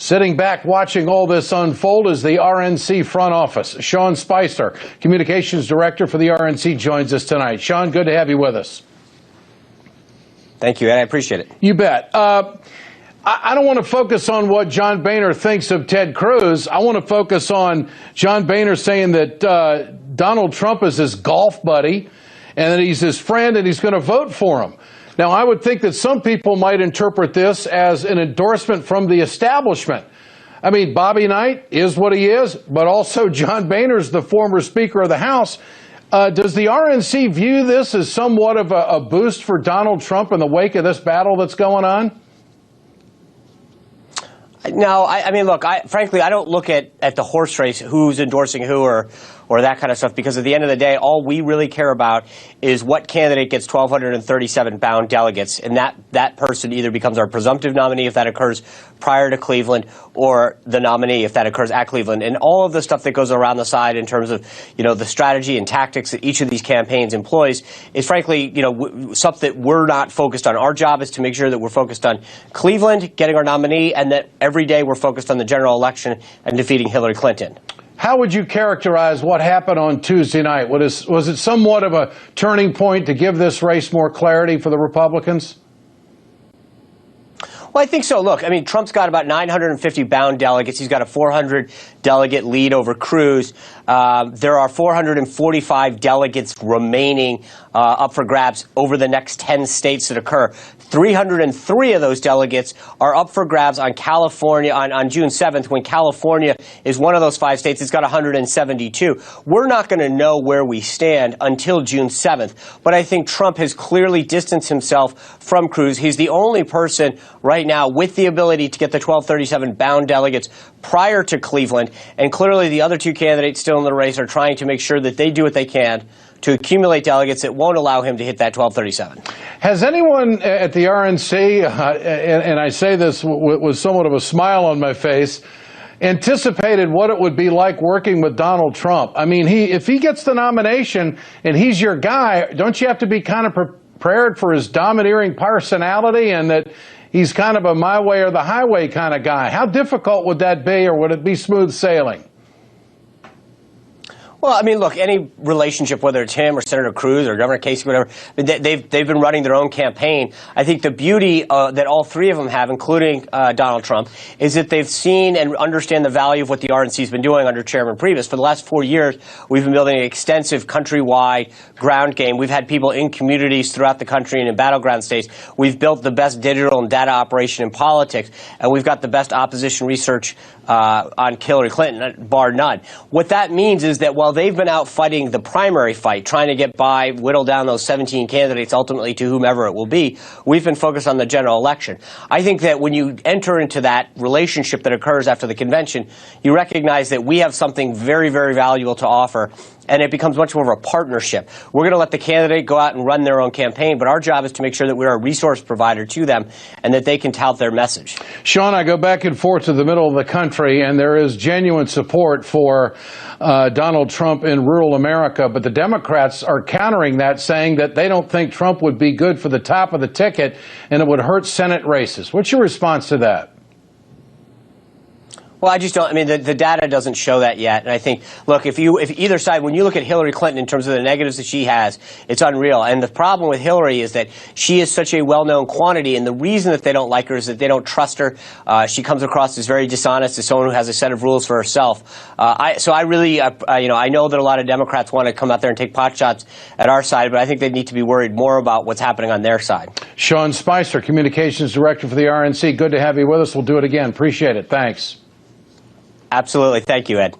Sitting back watching all this unfold is the RNC front office. Sean Spicer, Communications Director for the RNC, joins us tonight. Sean, good to have you with us. Thank you, Ed. I appreciate it. You bet. I don't want to focus on what John Boehner thinks of Ted Cruz. I want to focus on John Boehner saying that Donald Trump is his golf buddy and that he's his friend and he's going to vote for him. Now, I would think that some people might interpret this as an endorsement from the establishment. I mean, Bobby Knight is what he is, but also John Boehner's the former Speaker of the House. Does the RNC view this as somewhat of a boost for Donald Trump in the wake of this battle that's going on? No, I mean, look, frankly, I don't look at the horse race, who's endorsing who or that kind of stuff, because at the end of the day, all we really care about is what candidate gets 1,237 bound delegates, and that person either becomes our presumptive nominee if that occurs prior to Cleveland, or the nominee if that occurs at Cleveland. And all of the stuff that goes around the side in terms of, the strategy and tactics that each of these campaigns employs is frankly, something that we're not focused on. Our job is to make sure that we're focused on Cleveland, getting our nominee, and that every day we're focused on the general election and defeating Hillary Clinton. How would you characterize what happened on Tuesday night? Was it somewhat of a turning point to give this race more clarity for the Republicans? Well, I think so. Look, I mean, Trump's got about 950 bound delegates. He's got a 400-delegate lead over Cruz. There are 445 delegates remaining up for grabs over the next 10 states that occur. 303 of those delegates are up for grabs on California on June 7th, when California is one of those 5 states. It's got 172. We're not going to know where we stand until June 7th. But I think Trump has clearly distanced himself from Cruz. He's the only person right now with the ability to get the 1,237 bound delegates prior to Cleveland. And clearly the other 2 candidates still in the race are trying to make sure that they do what they can to accumulate delegates that won't allow him to hit that 1,237. Has anyone at the RNC, and I say this with somewhat of a smile on my face, anticipated what it would be like working with Donald Trump? I mean, if he gets the nomination and he's your guy, don't you have to be kind of prepared for his domineering personality and that he's kind of a my way or the highway kind of guy? How difficult would that be, or would it be smooth sailing? Well, I mean, look, any relationship, whether it's him or Senator Cruz or Governor Casey, whatever, they've been running their own campaign. I think the beauty that all 3 of them have, including Donald Trump, is that they've seen and understand the value of what the RNC has been doing under Chairman Priebus. For the last 4 years, we've been building an extensive countrywide ground game. We've had people in communities throughout the country and in battleground states. We've built the best digital and data operation in politics, and we've got the best opposition research on Hillary Clinton, bar none. What that means is that while they've been out fighting the primary fight, trying to get by, whittle down those 17 candidates ultimately to whomever it will be, we've been focused on the general election. I think that when you enter into that relationship that occurs after the convention, you recognize that we have something very, very valuable to offer, and it becomes much more of a partnership. We're going to let the candidate go out and run their own campaign, but our job is to make sure that we're a resource provider to them and that they can tout their message. Sean, I go back and forth to the middle of the country, and there is genuine support for Donald Trump in rural America, but the Democrats are countering that, saying that they don't think Trump would be good for the top of the ticket and it would hurt Senate races. What's your response to that? Well, I just don't. I mean, the data doesn't show that yet. And I think, look, if either side, when you look at Hillary Clinton in terms of the negatives that she has, it's unreal. And the problem with Hillary is that she is such a well-known quantity. And the reason that they don't like her is that they don't trust her. She comes across as very dishonest, as someone who has a set of rules for herself. So I really, I know that a lot of Democrats want to come out there and take pot shots at our side, but I think they need to be worried more about what's happening on their side. Sean Spicer, Communications Director for the RNC. Good to have you with us. We'll do it again. Appreciate it. Thanks. Absolutely. Thank you, Ed.